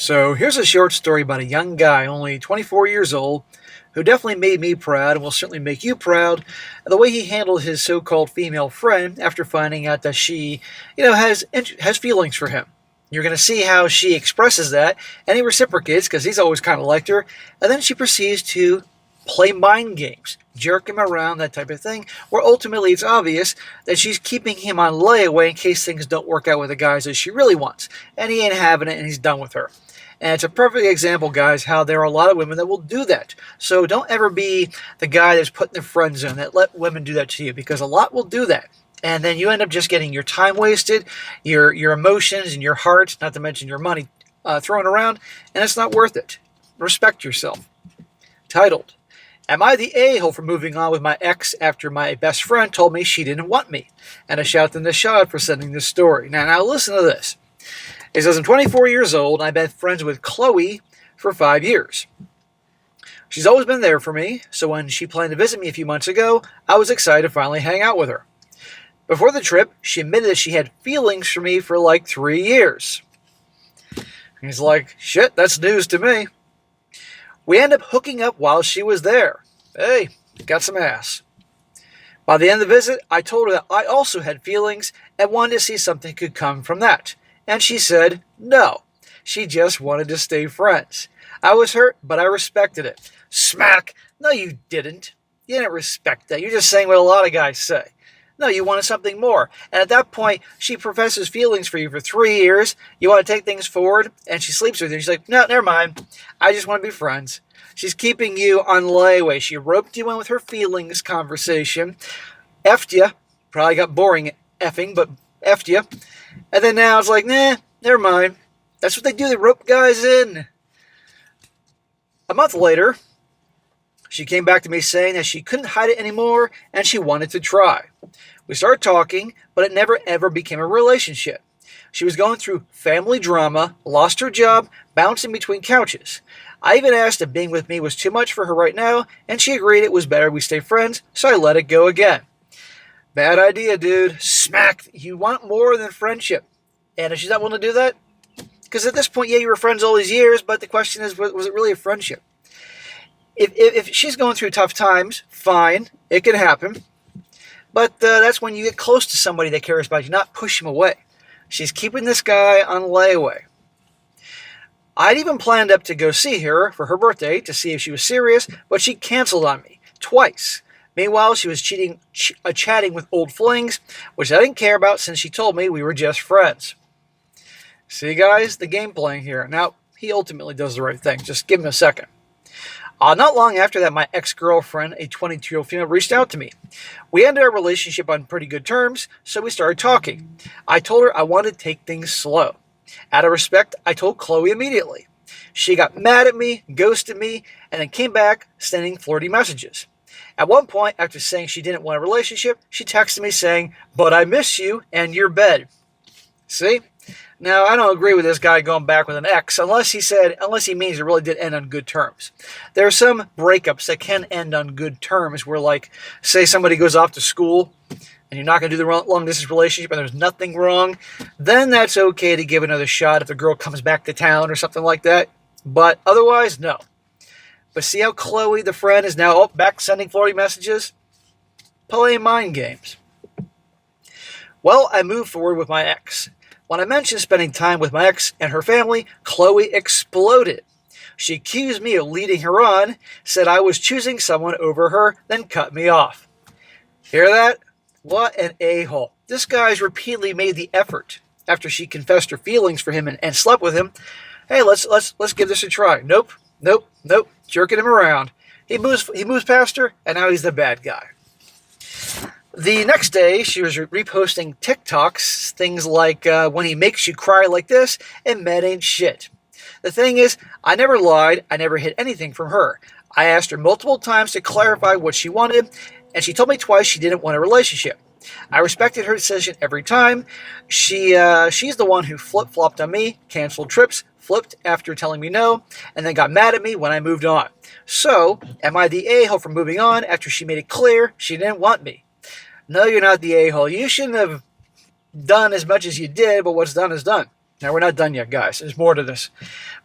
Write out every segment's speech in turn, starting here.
So here's a short story about a young guy, only 24 years old, who definitely made me proud and will certainly make you proud. The way he handled his so-called female friend after finding out that she, has feelings for him. You're going to see how she expresses that, and he reciprocates because he's always kind of liked her. And then she proceeds to play mind games, jerk him around, that type of thing, where ultimately it's obvious that she's keeping him on layaway in case things don't work out with the guys that she really wants. And he ain't having it, and he's done with her. And it's a perfect example, guys, how there are a lot of women that will do that. So don't ever be the guy that's put in the friend zone that let women do that to you, because a lot will do that. And then you end up just getting your time wasted, your emotions and your heart, not to mention your money, thrown around, and it's not worth it. Respect yourself. Titled, Am I the a-hole for moving on with my ex after my best friend told me she didn't want me? And a shout to Nishad for sending this story. Now listen to this. It says, I'm 24 years old, and I've been friends with Chloe for 5 years. She's always been there for me, so when she planned to visit me a few months ago, I was excited to finally hang out with her. Before the trip, she admitted that she had feelings for me for like 3 years. He's like, shit, that's news to me. We ended up hooking up while she was there. Hey, got some ass. By the end of the visit, I told her that I also had feelings and wanted to see if something could come from that. And she said no. She just wanted to stay friends. I was hurt, but I respected it. Smack! No, you didn't. You didn't respect that. You're just saying what a lot of guys say. No, you wanted something more. And at that point, she professes feelings for you for 3 years. You want to take things forward, and she sleeps with you. She's like, no, never mind. I just want to be friends. She's keeping you on layaway. She roped you in with her feelings conversation. Effed you. Probably got boring effing, but effed you. And then now it's like, nah, never mind. That's what they do. They rope guys in. A month later, she came back to me saying that she couldn't hide it anymore and she wanted to try. We started talking, but it never ever became a relationship. She was going through family drama, lost her job, bouncing between couches. I even asked if being with me was too much for her right now, and she agreed it was better we stay friends, so I let it go again. Bad idea, dude. Smack. You want more than friendship. And if she's not willing to do that, because at this point, yeah, you were friends all these years, but the question is, was it really a friendship? If she's going through tough times, fine, it can happen. But that's when you get close to somebody that cares about you, not push him away. She's keeping this guy on layaway. I'd even planned up to go see her for her birthday to see if she was serious, but she canceled on me twice. Meanwhile, she was chatting with old flings, which I didn't care about since she told me we were just friends. See, guys, the game playing here. Now, he ultimately does the right thing. Just give him a second. Not long after that, my ex-girlfriend, a 22-year-old female, reached out to me. We ended our relationship on pretty good terms, so we started talking. I told her I wanted to take things slow. Out of respect, I told Chloe immediately. She got mad at me, ghosted me, and then came back sending flirty messages. At one point, after saying she didn't want a relationship, she texted me saying, but I miss you and your bed. See? Now, I don't agree with this guy going back with an ex, unless he means it really did end on good terms. There are some breakups that can end on good terms where, like, say somebody goes off to school and you're not going to do the long-distance relationship and there's nothing wrong, then that's okay to give another shot if the girl comes back to town or something like that. But otherwise, no. But see how Chloe, the friend, is now back sending flirty messages? Playing mind games. Well, I moved forward with my ex. When I mentioned spending time with my ex and her family, Chloe exploded. She accused me of leading her on, said I was choosing someone over her, then cut me off. Hear that? What an a-hole. This guy's repeatedly made the effort, after she confessed her feelings for him and slept with him. Hey, let's give this a try. Nope. Jerking him around. He moves past her, and now he's the bad guy. The next day, she was reposting TikToks, things like when he makes you cry like this, and med ain't shit. The thing is, I never lied, I never hid anything from her. I asked her multiple times to clarify what she wanted, and she told me twice she didn't want a relationship. I respected her decision every time. She's the one who flip-flopped on me, canceled trips, flipped after telling me no, and then got mad at me when I moved on. So, am I the a-hole for moving on after she made it clear she didn't want me? No, you're not the a-hole. You shouldn't have done as much as you did, but what's done is done. Now, we're not done yet, guys. There's more to this.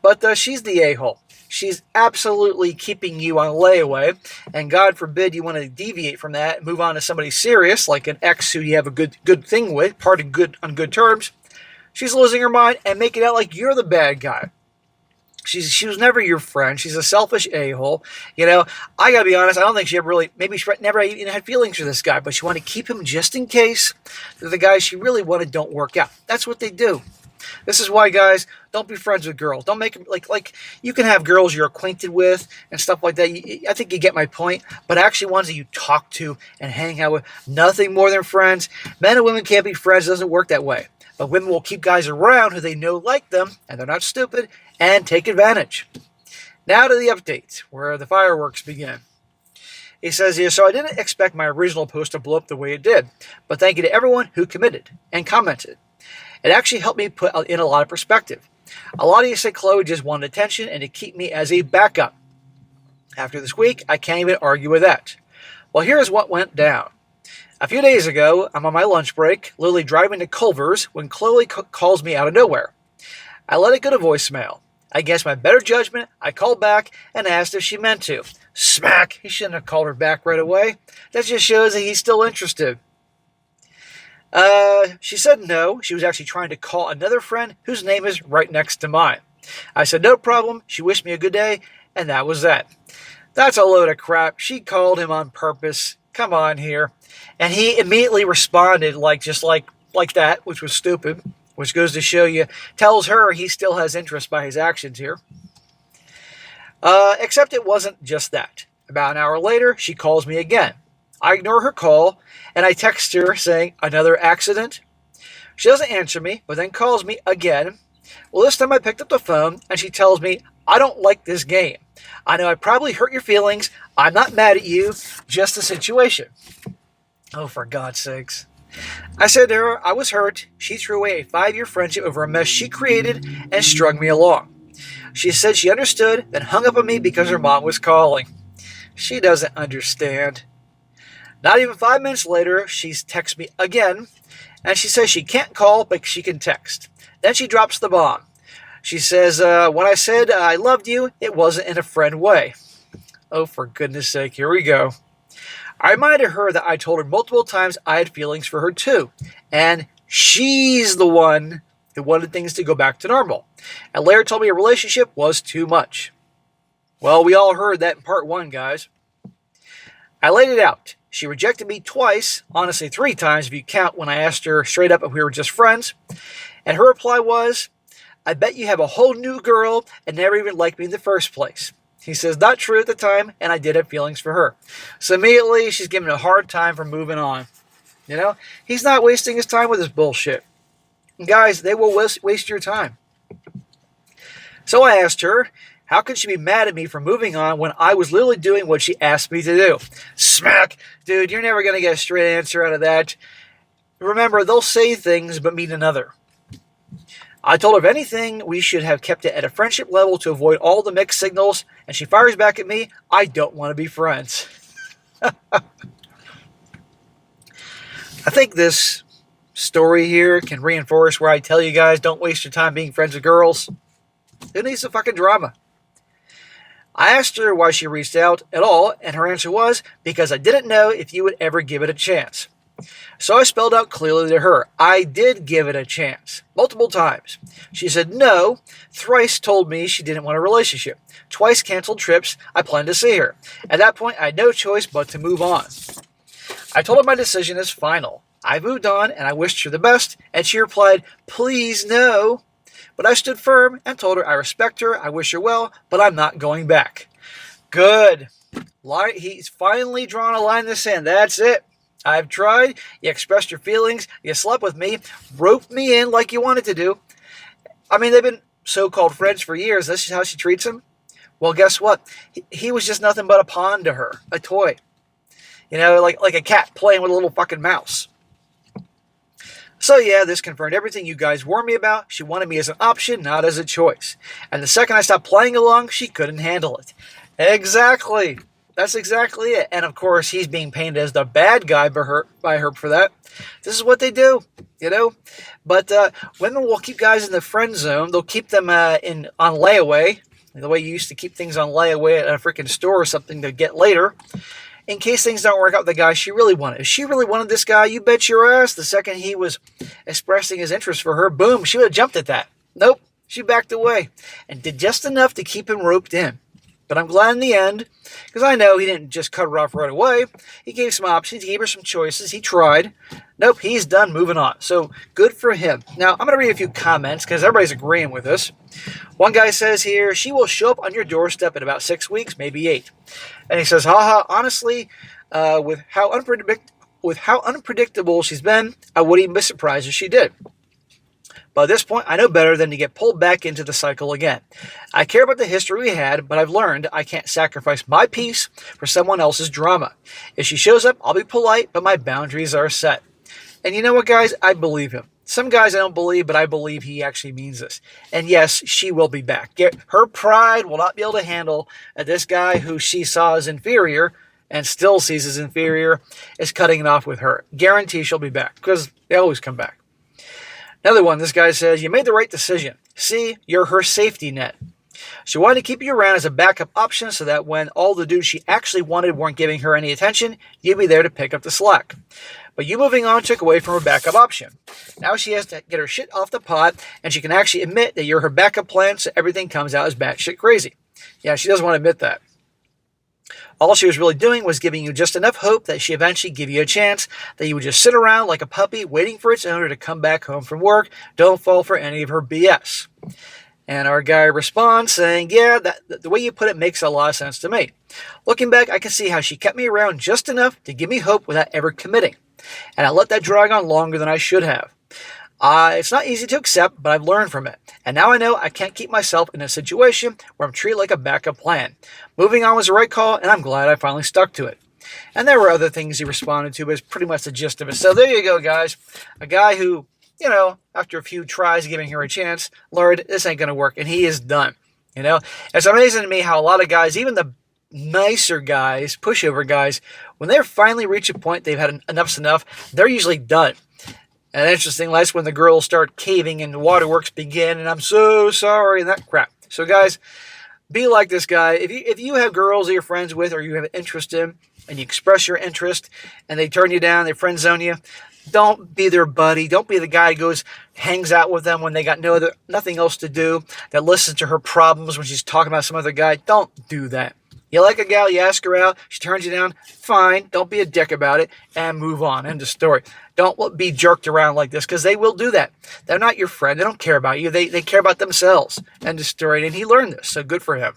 But she's the a-hole. She's absolutely keeping you on layaway, and God forbid you want to deviate from that and move on to somebody serious, like an ex who you have a good thing with, parted good on good terms. She's losing her mind and making out like you're the bad guy. She was never your friend. She's a selfish a-hole. I gotta be honest, I don't think she ever really, maybe she never even had feelings for this guy, but she wanted to keep him just in case the guys she really wanted don't work out. That's what they do. This is why, guys, don't be friends with girls. Don't make them, like you can have girls you're acquainted with and stuff like that. I think you get my point. But actually ones that you talk to and hang out with, nothing more than friends. Men and women can't be friends. It doesn't work that way. But women will keep guys around who they know like them, and they're not stupid, and take advantage. Now to the updates, where the fireworks begin. He says here, so I didn't expect my original post to blow up the way it did, but thank you to everyone who committed and commented. It actually helped me put in a lot of perspective. A lot of you say Chloe just wanted attention and to keep me as a backup. After this week, I can't even argue with that. Well, here's what went down. A few days ago, I'm on my lunch break, literally driving to Culver's, when Chloe calls me out of nowhere. I let it go to voicemail. Against my better judgment, I called back and asked if she meant to. Smack! He shouldn't have called her back right away. That just shows that he's still interested. She said no. She was actually trying to call another friend whose name is right next to mine. I said no problem. She wished me a good day, and that was that. That's a load of crap. She called him on purpose. Come on here. And he immediately responded like that, which was stupid, which goes to show you, tells her he still has interest by his actions here. Except it wasn't just that. About an hour later, she calls me again. I ignore her call, and I text her saying, another accident? She doesn't answer me, but then calls me again. Well, this time I picked up the phone, and she tells me, I don't like this game. I know I probably hurt your feelings. I'm not mad at you, just the situation. Oh, for God's sakes. I said to her, I was hurt. She threw away a 5-year friendship over a mess she created and strung me along. She said she understood, then hung up on me because her mom was calling. She doesn't understand. Not even 5 minutes later, she texts me again, and she says she can't call, but she can text. Then she drops the bomb. She says, when I said I loved you, it wasn't in a friend way. Oh, for goodness sake, here we go. I reminded her that I told her multiple times I had feelings for her too, and she's the one who wanted things to go back to normal. And later told me a relationship was too much. Well, we all heard that in part 1, guys. I laid it out. She rejected me twice, honestly 3 times if you count when I asked her straight up if we were just friends. And her reply was, I bet you have a whole new girl and never even liked me in the first place. He says, not true at the time, and I did have feelings for her. So immediately, she's giving a hard time for moving on. He's not wasting his time with this bullshit. And guys, they will waste your time. So I asked her, how could she be mad at me for moving on when I was literally doing what she asked me to do? Smack! Dude, you're never going to get a straight answer out of that. Remember, they'll say things but mean another. I told her, if anything, we should have kept it at a friendship level to avoid all the mixed signals, and she fires back at me, I don't want to be friends. I think this story here can reinforce where I tell you guys, don't waste your time being friends with girls. Who needs the fucking drama? I asked her why she reached out at all, and her answer was, because I didn't know if you would ever give it a chance. So I spelled out clearly to her, I did give it a chance, multiple times. She said no, thrice told me she didn't want a relationship, twice canceled trips I planned to see her. At that point, I had no choice but to move on. I told her my decision is final. I moved on, and I wished her the best, and she replied, please no. But I stood firm and told her I respect her, I wish her well, but I'm not going back. Good. He's finally drawn a line in the sand. That's it. I've tried. You expressed your feelings. You slept with me. Roped me in like you wanted to do. I mean, they've been so-called friends for years. This is how she treats him. Well, guess what? He was just nothing but a pawn to her. A toy. Like a cat playing with a little fucking mouse. So yeah, this confirmed everything you guys warned me about. She wanted me as an option, not as a choice. And the second I stopped playing along, she couldn't handle it. Exactly. That's exactly it. And of course, he's being painted as the bad guy by her for that. This is what they do, you know. But women will keep guys in the friend zone. They'll keep them on layaway, the way you used to keep things on layaway at a freaking store or something to get later, in case things don't work out with the guy she really wanted. If she really wanted this guy, you bet your ass, the second he was expressing his interest for her, boom, she would have jumped at that. Nope, she backed away and did just enough to keep him roped in. But I'm glad in the end, because I know he didn't just cut her off right away. He gave some options. He gave her some choices. He tried. Nope, he's done. Moving on. So good for him. Now, I'm going to read a few comments because everybody's agreeing with this. One guy says here, she will show up on your doorstep in about 6 weeks, maybe 8. And he says, haha, honestly, with how unpredictable she's been, I wouldn't even be surprised if she did. But at this point, I know better than to get pulled back into the cycle again. I care about the history we had, but I've learned I can't sacrifice my peace for someone else's drama. If she shows up, I'll be polite, but my boundaries are set. And you know what, guys? I believe him. Some guys I don't believe, but I believe he actually means this. And yes, she will be back. Her pride will not be able to handle this guy who she saw as inferior and still sees as inferior is cutting it off with her. Guarantee she'll be back because they always come back. Another one, this guy says, you made the right decision. See, you're her safety net. She wanted to keep you around as a backup option so that when all the dudes she actually wanted weren't giving her any attention, you'd be there to pick up the slack. But you moving on took away from her backup option. Now she has to get her shit off the pot, and she can actually admit that you're her backup plan so everything comes out as batshit crazy. Yeah, she doesn't want to admit that. All she was really doing was giving you just enough hope that she eventually give you a chance, that you would just sit around like a puppy waiting for its owner to come back home from work. Don't fall for any of her BS. And our guy responds saying, yeah, the way you put it makes a lot of sense to me. Looking back, I can see how she kept me around just enough to give me hope without ever committing. And I let that drag on longer than I should have. It's not easy to accept, but I've learned from it. And now I know I can't keep myself in a situation where I'm treated like a backup plan. Moving on was the right call, and I'm glad I finally stuck to it. And there were other things he responded to, but it's pretty much the gist of it. So there you go, guys. A guy who, after a few tries giving her a chance, learned this ain't going to work, and he is done. It's amazing to me how a lot of guys, even the nicer guys, pushover guys, when they finally reach a point they've had enough's enough, they're usually done. And interesting, that's when the girls start caving and the waterworks begin, and I'm so sorry, and that crap. So guys, be like this guy. If you have girls that you're friends with or you have an interest in, and you express your interest, and they turn you down, they friend zone you, don't be their buddy. Don't be the guy who hangs out with them when they got nothing else to do, that listens to her problems when she's talking about some other guy. Don't do that. You like a gal, you ask her out, she turns you down, fine, don't be a dick about it, and move on, end of story. Don't be jerked around like this, because they will do that. They're not your friend, they don't care about you, they care about themselves, end of story, and he learned this, so good for him.